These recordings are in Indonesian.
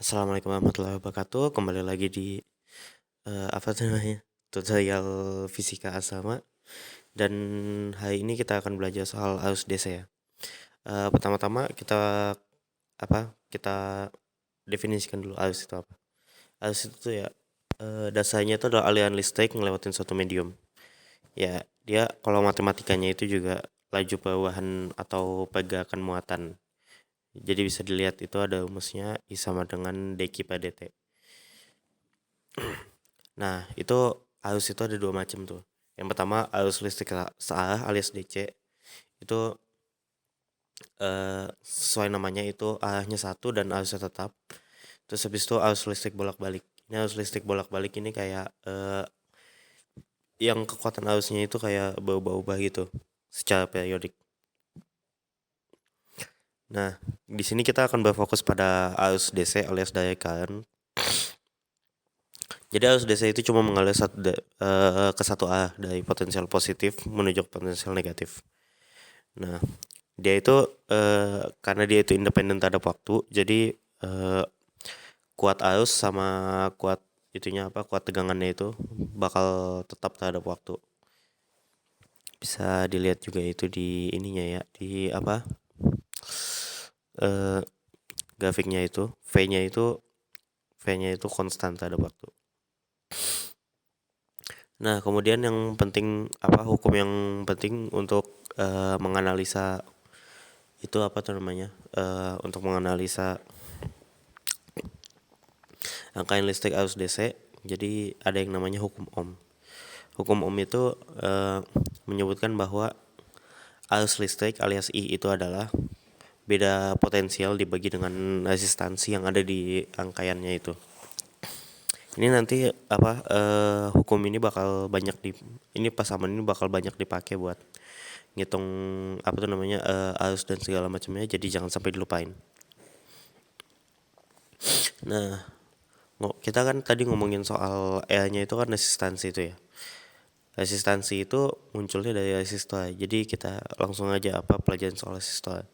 Assalamualaikum warahmatullahi wabarakatuh. Kembali lagi di apa tuh namanya? Tutorial fisika asrama dan hari ini kita akan belajar soal arus DC ya. Pertama-tama kita kita definisikan dulu arus itu apa. Arus itu tuh ya dasarnya itu adalah aliran listrik ngelewatin suatu medium. Ya, dia kalau matematikanya itu juga laju perubahan atau pergerakan muatan. Jadi bisa dilihat itu ada rumusnya I sama dengan dq per dt. Nah, arus itu ada dua macam tuh. Yang pertama arus listrik searah alias DC. Itu sesuai namanya itu arahnya satu dan arusnya tetap. Terus habis itu arus listrik bolak-balik. Ini arus listrik bolak-balik ini kayak yang kekuatan arusnya itu kayak berubah-ubah gitu secara periodik. Nah, di sini kita akan berfokus pada arus DC alias direct current. Jadi arus DC itu cuma mengalir ke satu arah dari potensial positif menuju ke potensial negatif. Nah, dia itu karena dia itu independen terhadap waktu, jadi kuat arus sama kuat tegangannya itu bakal tetap terhadap waktu. Bisa dilihat juga itu di ininya ya, di grafiknya itu, V-nya itu konstan terhadap waktu. Nah, kemudian yang penting hukum yang penting untuk menganalisa itu untuk menganalisa rangkaian listrik arus DC, jadi ada yang namanya hukum Ohm. Hukum Ohm itu menyebutkan bahwa arus listrik alias I itu adalah beda potensial dibagi dengan resistansi yang ada di rangkaiannya itu. Ini nanti hukum ini bakal banyak pasaman ini bakal banyak dipakai buat ngitung arus dan segala macamnya, jadi jangan sampai dilupain. Nah, kita kan tadi ngomongin soal R-nya itu kan resistansi itu ya. Resistansi itu munculnya dari resistor. Jadi kita langsung aja pelajaran soal resistor.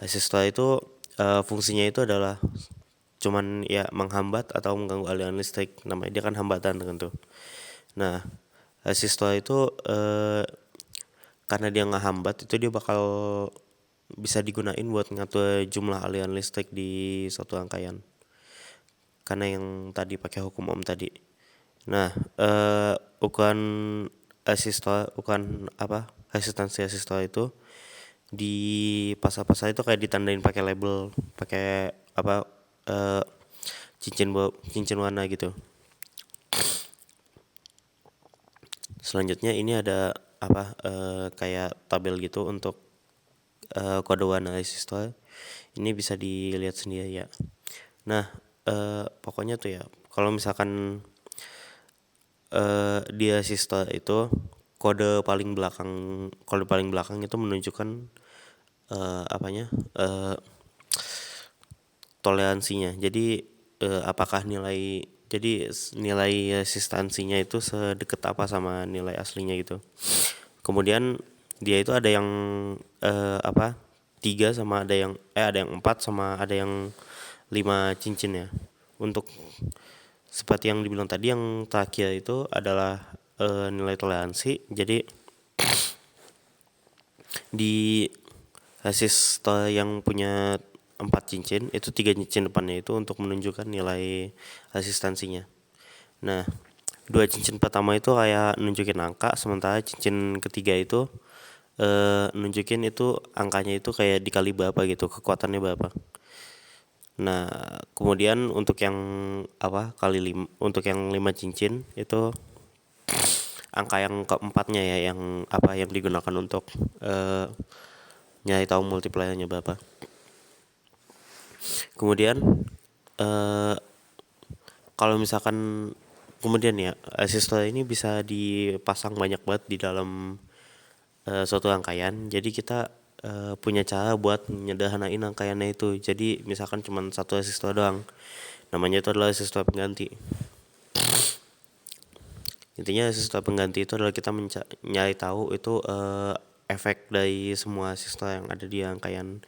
Resistor itu fungsinya itu adalah cuman ya menghambat atau mengganggu aliran listrik. Namanya dia kan hambatan kan tuh. Nah, resistor itu karena dia ngehambat itu dia bakal bisa digunain buat ngatur jumlah aliran listrik di suatu rangkaian. Karena yang tadi pakai hukum Ohm tadi. Nah, ukuran resistansi resistor itu di pasar-pasar itu kayak ditandain pakai label, pakai cincin warna gitu. Selanjutnya ini ada kayak tabel gitu untuk kode warna resistor. Ini bisa dilihat sendiri ya. Nah, pokoknya tuh ya, kalau misalkan di resistor itu kode paling belakang itu menunjukkan toleransinya. Jadi apakah nilai resistansinya itu sedekat apa sama nilai aslinya gitu. Kemudian dia itu ada yang 3 sama ada yang 4 sama ada yang 5 cincin ya. Untuk seperti yang dibilang tadi, yang terakhir itu adalah nilai toleransi. Jadi di resistor yang punya 4 cincin itu 3 cincin depannya itu untuk menunjukkan nilai resistansinya. Nah, 2 cincin pertama itu kayak nunjukin angka, sementara cincin ketiga itu nunjukin itu angkanya itu kayak dikali berapa gitu, kekuatannya berapa. Nah, kemudian untuk yang untuk yang 5 cincin itu angka yang keempatnya ya, yang digunakan untuk nyari tahu multipliernya berapa. Kemudian kalau misalkan kemudian ya, resistor ini bisa dipasang banyak banget di dalam suatu rangkaian. Jadi kita punya cara buat menyederhanain rangkaiannya itu. Jadi misalkan cuma satu resistor doang, namanya itu adalah resistor pengganti. Intinya resistor pengganti itu adalah kita nyari tahu itu efek dari semua resistor yang ada di rangkaian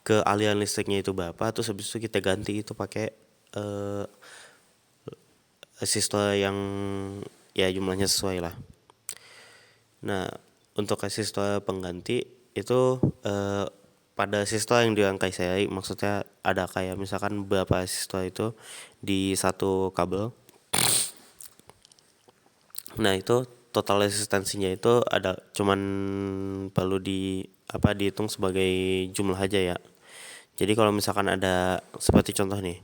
ke aliran listriknya itu berapa. Terus habis itu kita ganti itu pakai eh, siswa yang ya jumlahnya sesuai lah. Nah, untuk siswa pengganti itu pada siswa yang dirangkai seri, maksudnya ada kayak misalkan beberapa siswa itu di satu kabel. Nah, itu total resistansinya itu ada cuman perlu dihitung sebagai jumlah aja ya. Jadi kalau misalkan ada seperti contoh nih,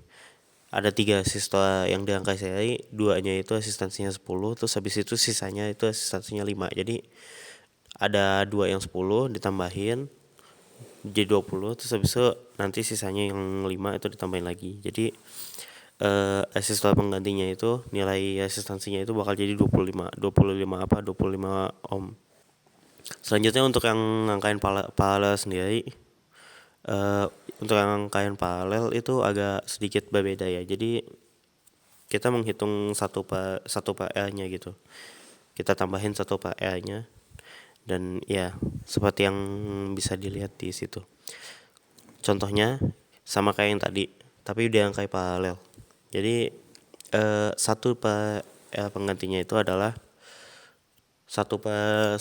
ada 3 siswa yang dirangkai seri, 2-nya itu asistansinya 10, terus habis itu sisanya itu asistansinya 5. Jadi ada 2 yang 10 ditambahin jadi 20, terus habis itu nanti sisanya yang 5 itu ditambahin lagi. Jadi siswa penggantinya itu nilai asistansinya itu bakal jadi 25 ohm. Selanjutnya untuk yang rangkaian paralel sendiri, untuk yang rangkaian paralel itu agak sedikit berbeda ya. Jadi kita menghitung satu per R-nya gitu. Kita tambahin satu per R-nya, dan ya seperti yang bisa dilihat di situ. Contohnya sama kayak yang tadi, tapi udah rangkai paralel. Jadi satu per R penggantinya itu adalah 1/10,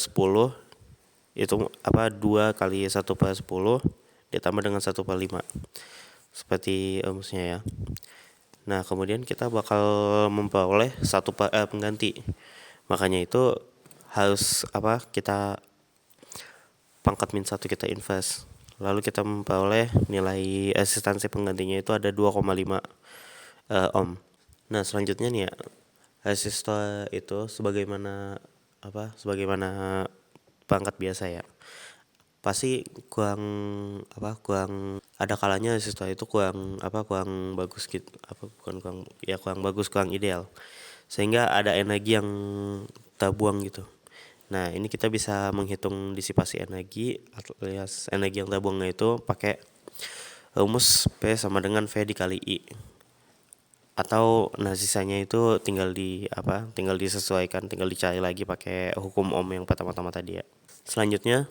itu 2 kali 1/10 ditambah dengan 1/5, seperti rumusnya ya. Nah, kemudian kita bakal memperoleh 1 per R pengganti. Makanya itu harus kita pangkat min 1 kita inverse. Lalu kita memperoleh nilai resistansi penggantinya itu ada 2,5 ohm. Nah, selanjutnya nih ya, resistor itu sebagaimana perangkat biasa ya. Pasti kurang ada kalanya resistor itu kurang bagus gitu, kurang bagus, kurang ideal, sehingga ada energi yang terbuang gitu. Nah, ini kita bisa menghitung disipasi energi alias energi yang terbuangnya itu pakai rumus P sama dengan V dikali I, atau sisanya itu tinggal disesuaikan, tinggal dicari lagi pakai hukum Ohm yang pertama-tama tadi ya. Selanjutnya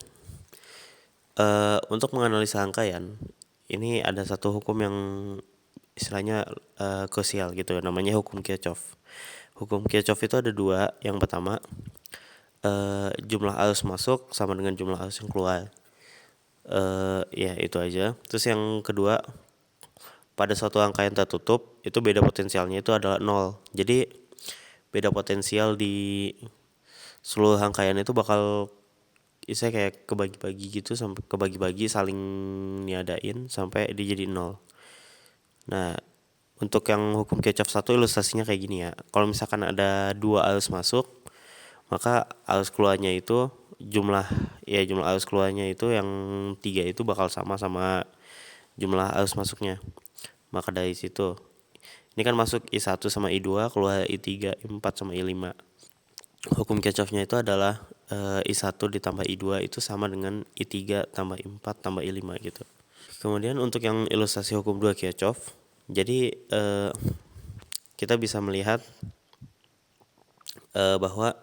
untuk menganalisa rangkaian, ini ada satu hukum yang istilahnya krusial gitu, namanya hukum Kirchhoff. Hukum Kirchhoff itu ada 2. Yang pertama, jumlah arus masuk sama dengan jumlah arus yang keluar. Ya itu aja. Terus yang kedua, pada suatu rangkaian tertutup itu beda potensialnya itu adalah 0. Jadi beda potensial di seluruh rangkaian itu bakal kayak kebagi-bagi gitu, sampai kebagi-bagi saling niadain sampai dia jadi 0. Nah, untuk yang hukum Kirchhoff 1 ilustrasinya kayak gini ya. Kalau misalkan ada 2 arus masuk, maka arus keluarnya itu jumlah arus keluarnya itu yang 3 itu bakal sama jumlah arus masuknya. Maka dari situ, ini kan masuk I1 sama I2, keluar I3, I4 sama I5. Hukum Kirchhoff-nya itu adalah I1 ditambah I2 itu sama dengan I3 tambah I4 tambah I5 gitu. Kemudian untuk yang ilustrasi hukum 2 Kirchhoff, jadi kita bisa melihat bahwa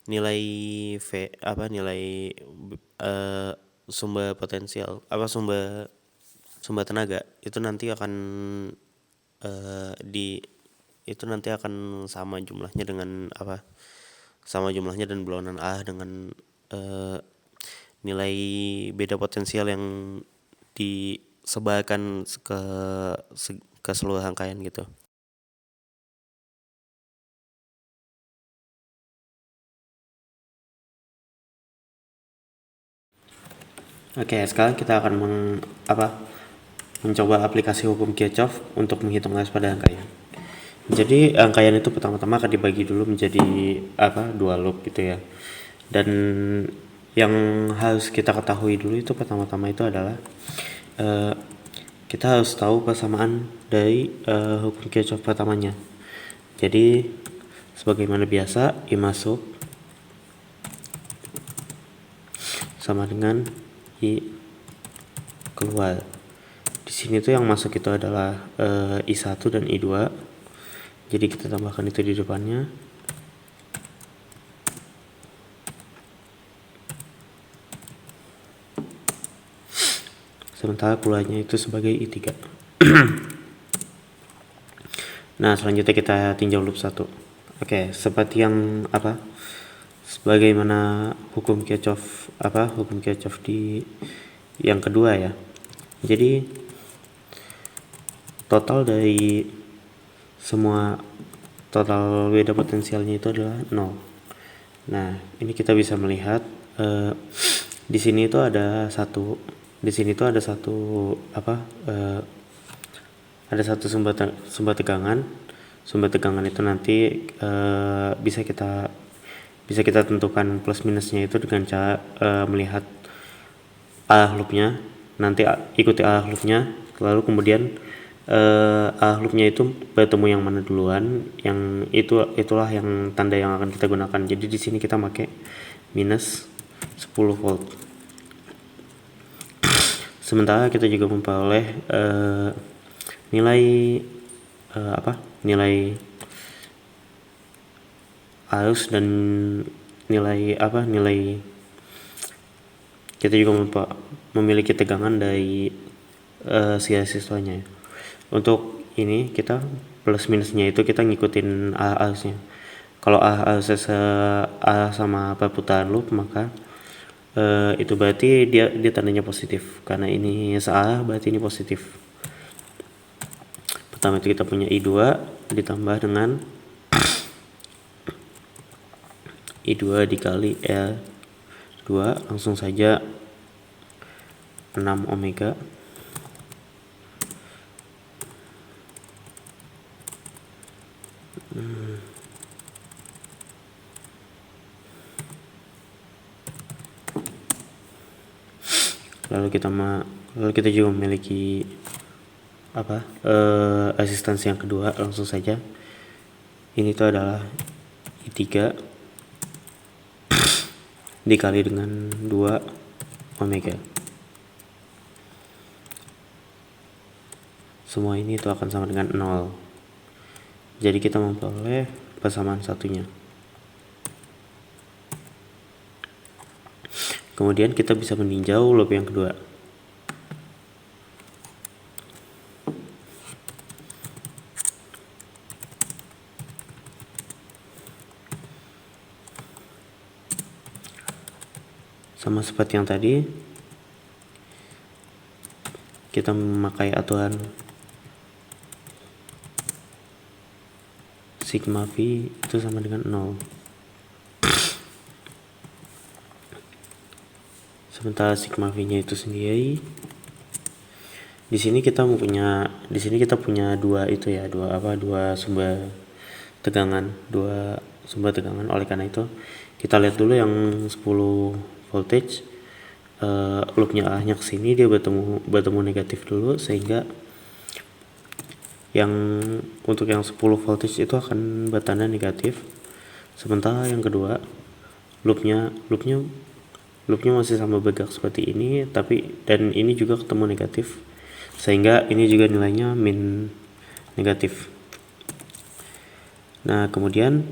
nilai sumber potensial sumber tenaga itu nanti akan sama jumlahnya dengan dan berlawanan arah dengan nilai beda potensial yang disebarkan ke seluruh rangkaian gitu. Oke, sekarang kita akan mencoba aplikasi hukum Kirchhoff untuk menghitung arus pada rangkaian. Jadi rangkaian itu pertama-tama akan dibagi dulu menjadi 2 loop gitu ya. Dan yang harus kita ketahui dulu itu pertama-tama itu adalah kita harus tahu persamaan dari hukum Kirchhoff pertamanya. Jadi sebagaimana biasa, I masuk sama dengan I keluar. Di sini tuh yang masuk itu adalah I1 dan I2. Jadi kita tambahkan itu di depannya. Sementara keluarnya itu sebagai I3. Nah, selanjutnya kita tinjau loop 1. Oke, seperti yang sebagaimana hukum Kirchhoff di yang kedua ya. Jadi total beda potensialnya itu adalah 0. Nah, ini kita bisa melihat di sini itu ada satu ada satu sumber tegangan. Sumber tegangan itu nanti bisa kita tentukan plus minusnya itu dengan cara melihat arah loopnya. Nanti ikuti arah loopnya, lalu kemudian arah loopnya itu bertemu yang mana duluan, yang itulah yang tanda yang akan kita gunakan. Jadi di sini kita pakai minus 10 volt. Sementara kita juga memperoleh nilai arus dan nilai kita juga memiliki tegangan dari si resistornya. Untuk ini kita plus minusnya itu kita ngikutin arusnya. Kalau arusnya searah sama perputaran loop, maka itu berarti dia tandanya positif. Karena ini searah berarti ini positif. Pertama itu kita punya I2 ditambah dengan I2 dikali L2, langsung saja 6 ohmega. Lalu kita juga memiliki resistansi yang kedua. Langsung saja ini tuh adalah I3 dikali dengan 2 ohmega. Semua ini itu akan sama dengan 0. Jadi kita memperoleh persamaan satunya. Kemudian kita bisa meninjau loop yang kedua. Sama seperti yang tadi, kita memakai aturan sigma V itu sama dengan 0. Sementara sigma V-nya itu sendiri di sini kita punya dua sumber tegangan. Oleh karena itu kita lihat dulu yang 10 voltage, loopnya arahnya ke sini, dia bertemu negatif dulu, sehingga untuk yang 10 voltage itu akan bertanda negatif. Sementara yang kedua loopnya masih sama bergerak seperti ini, dan ini juga ketemu negatif, sehingga ini juga nilainya min negatif. Nah, kemudian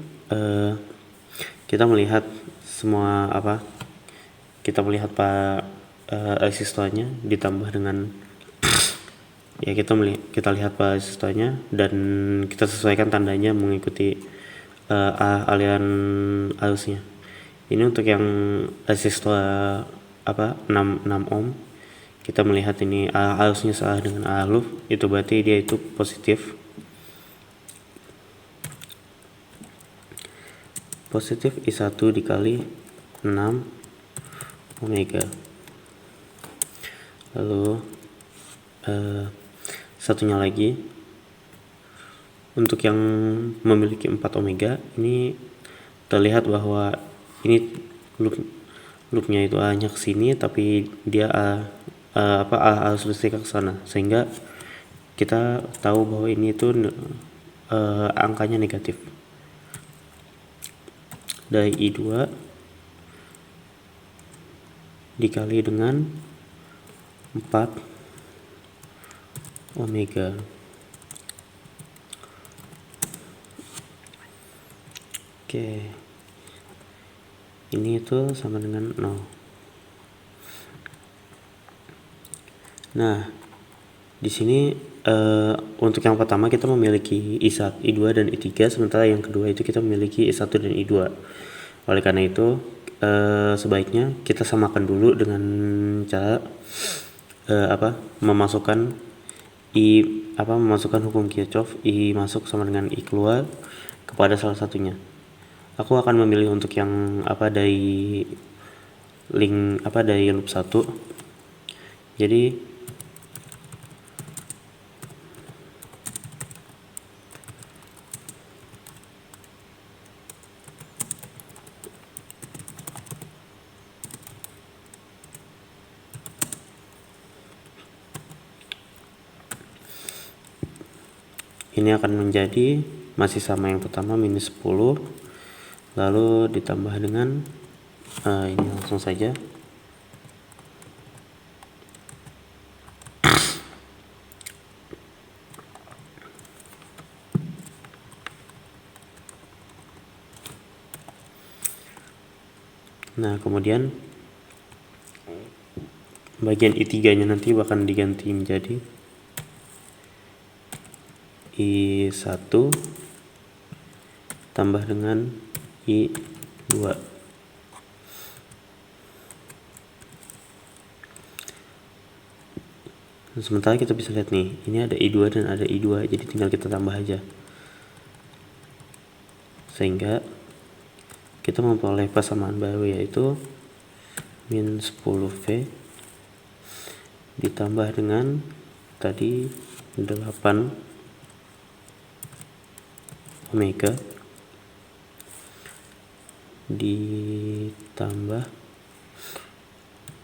kita melihat resistornya ditambah dengan kita lihat resistornya, dan kita sesuaikan tandanya mengikuti aliran arusnya. Ini untuk yang resistor 6 ohm, kita melihat ini arusnya searah dengan arah loop, itu berarti dia itu positif I1 dikali 6 ohmega. Lalu satunya lagi untuk yang memiliki 4 ohmega, ini terlihat bahwa ini loopnya itu hanya ke sini, tapi dia arus listrik ke sana, sehingga kita tahu bahwa ini itu angkanya negatif. Dari I2 dikali dengan 4 ohmega. Oke, ini itu sama dengan 0. Nah, Di sini untuk yang pertama kita memiliki I1, I2 dan I3, sementara yang kedua itu kita memiliki I1 dan I2. Oleh karena itu sebaiknya kita samakan dulu dengan cara memasukkan memasukkan hukum Kirchhoff, I masuk sama dengan I keluar kepada salah satunya. Aku akan memilih untuk yang dari loop 1. Jadi ini akan menjadi masih sama yang pertama minus 10, lalu ditambah dengan ini langsung saja nah kemudian bagian I3 nya nanti akan diganti menjadi I1 tambah dengan I2. Sementara kita bisa lihat nih, ini ada I2 dan ada I2, jadi tinggal kita tambah aja. Sehingga kita memperoleh persamaan baru, yaitu min 10V ditambah dengan tadi 8 omega ditambah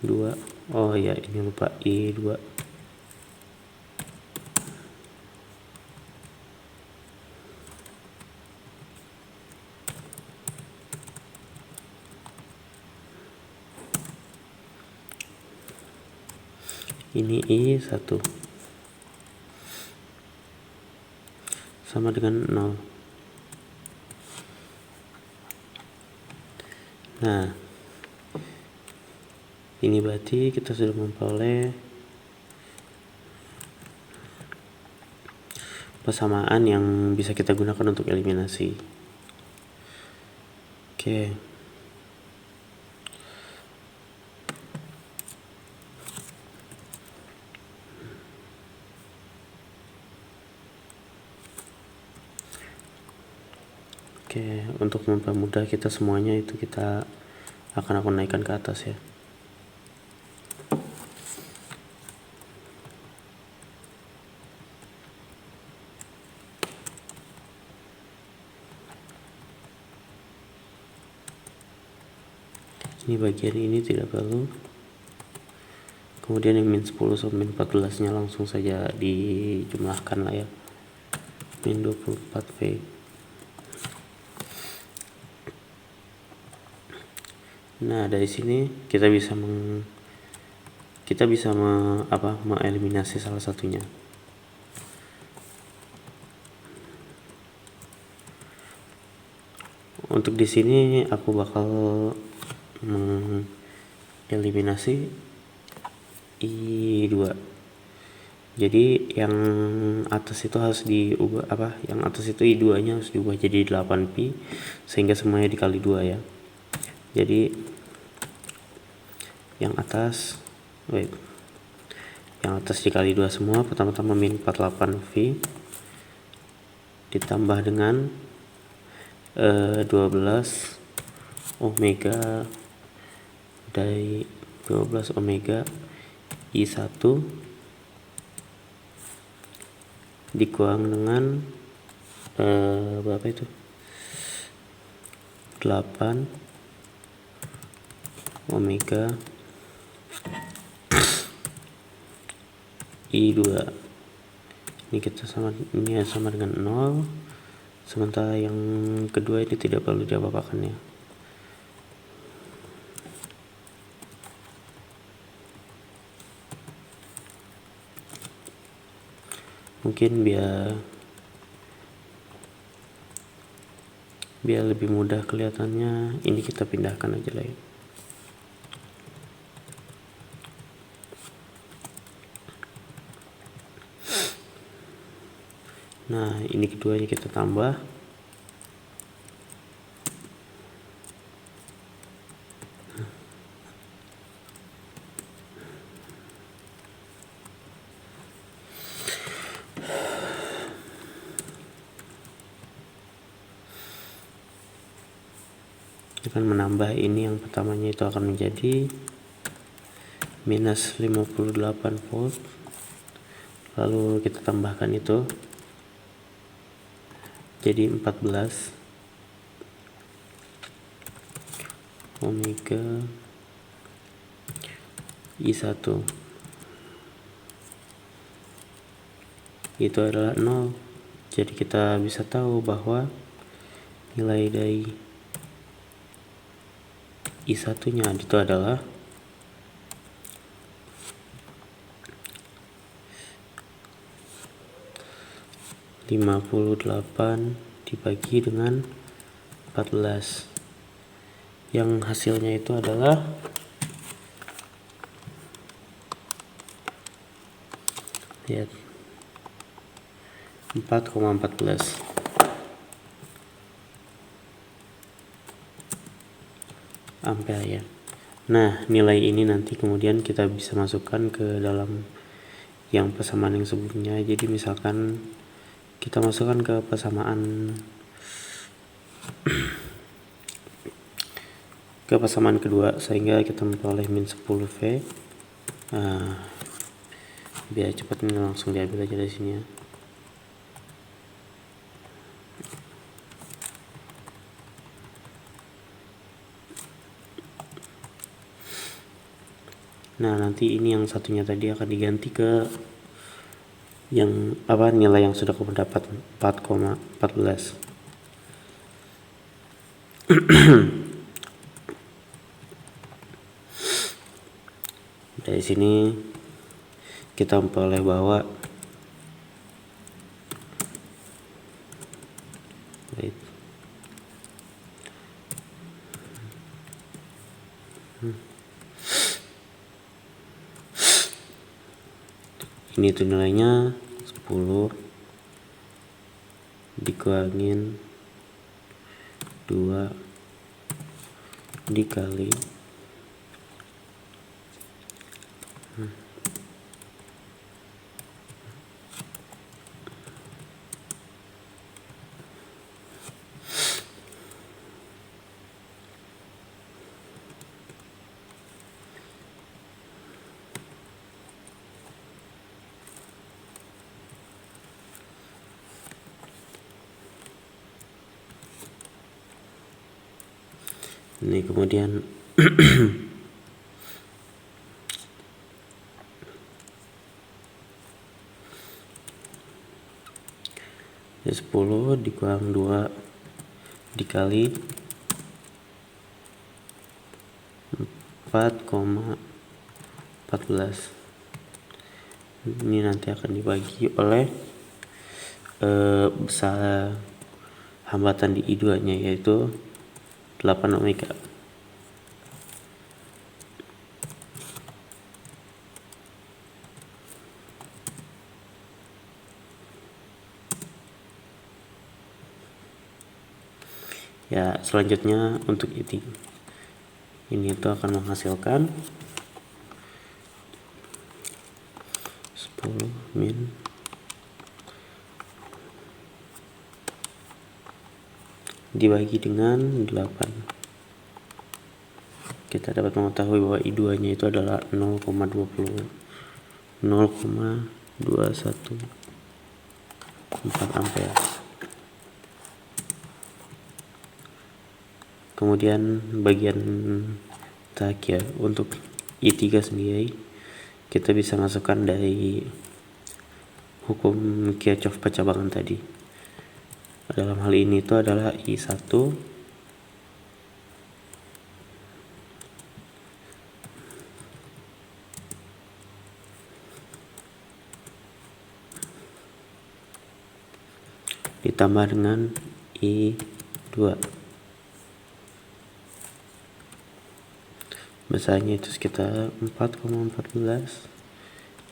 2, oh ya ini lupa I2, ini I1 sama dengan 0. Nah, ini berarti kita sudah memperoleh persamaan yang bisa kita gunakan untuk eliminasi. Oke. Oke, untuk mempermudah kita semuanya itu kita akan aku naikkan ke atas ya. Ini bagian ini tidak perlu. Kemudian yang min 10 sampai min 14 nya langsung saja dijumlahkan lah ya. Min 24V. Nah, dari sini kita bisa mengeliminasi salah satunya. Untuk di sini aku bakal mengeliminasi I2. Jadi yang atas itu harus diubah yang atas itu I2 nya harus diubah jadi 8pi sehingga semuanya dikali 2 ya. Jadi yang atas dikali 2 semua, pertama-tama min 48V ditambah dengan 12 omega dari 12 omega I1 dikurang dengan berapa itu, 8 omega I2. Ini sama dengan 0, sementara yang kedua ini tidak perlu diapa-apakan ya. Mungkin biar lebih mudah kelihatannya, ini kita pindahkan aja lah ya. Nah, ini keduanya kita tambah. Akan menambah ini yang pertamanya itu akan menjadi minus 58 volt. Lalu kita tambahkan itu jadi 14 omega I1 itu adalah 0. Jadi kita bisa tahu bahwa nilai dari I1 nya itu adalah 58 dibagi dengan 14 yang hasilnya itu adalah lihat 4,14 ampere ya. Nah, nilai ini nanti kemudian kita bisa masukkan ke dalam yang persamaan yang sebelumnya. Jadi misalkan kita masukkan ke persamaan kedua sehingga kita memperoleh min 10V. Biar cepat ini langsung diambil aja dari sini ya. Nah, nanti ini yang satunya tadi akan diganti ke yang nilai yang sudah kamu dapat 4,14. Dari sini kita memperoleh bahwa ini tuh nilainya 10 dikurangin 2 dikali ini kemudian ya 10 dikurang 2 dikali 4,14. Ini nanti akan dibagi oleh besar hambatan di I2 nya yaitu 8 omega. Ya, selanjutnya untuk ini itu akan menghasilkan 10 min dibagi dengan 8. Kita dapat mengetahui bahwa I2 nya itu adalah 0,214 ampere. Kemudian bagian terakhir untuk I3 sendiri kita bisa masukkan dari hukum Kirchhoff percabangan tadi. Dalam hal ini itu adalah I1 ditambah dengan I2. Besarnya itu sekitar 4,14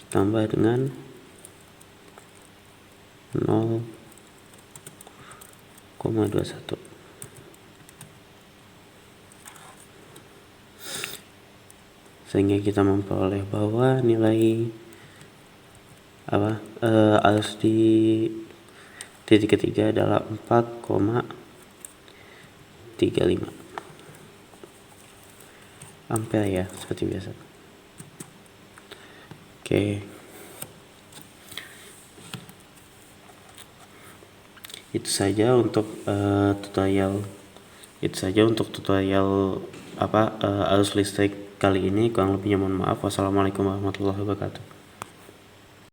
ditambah dengan 0,214 0,21. Sehingga kita memperoleh bahwa nilai arus di titik ketiga adalah 4,35 ampere ya, seperti biasa. Oke, itu saja untuk tutorial arus listrik kali ini. Kurang lebihnya mohon maaf. Wassalamualaikum warahmatullahi wabarakatuh.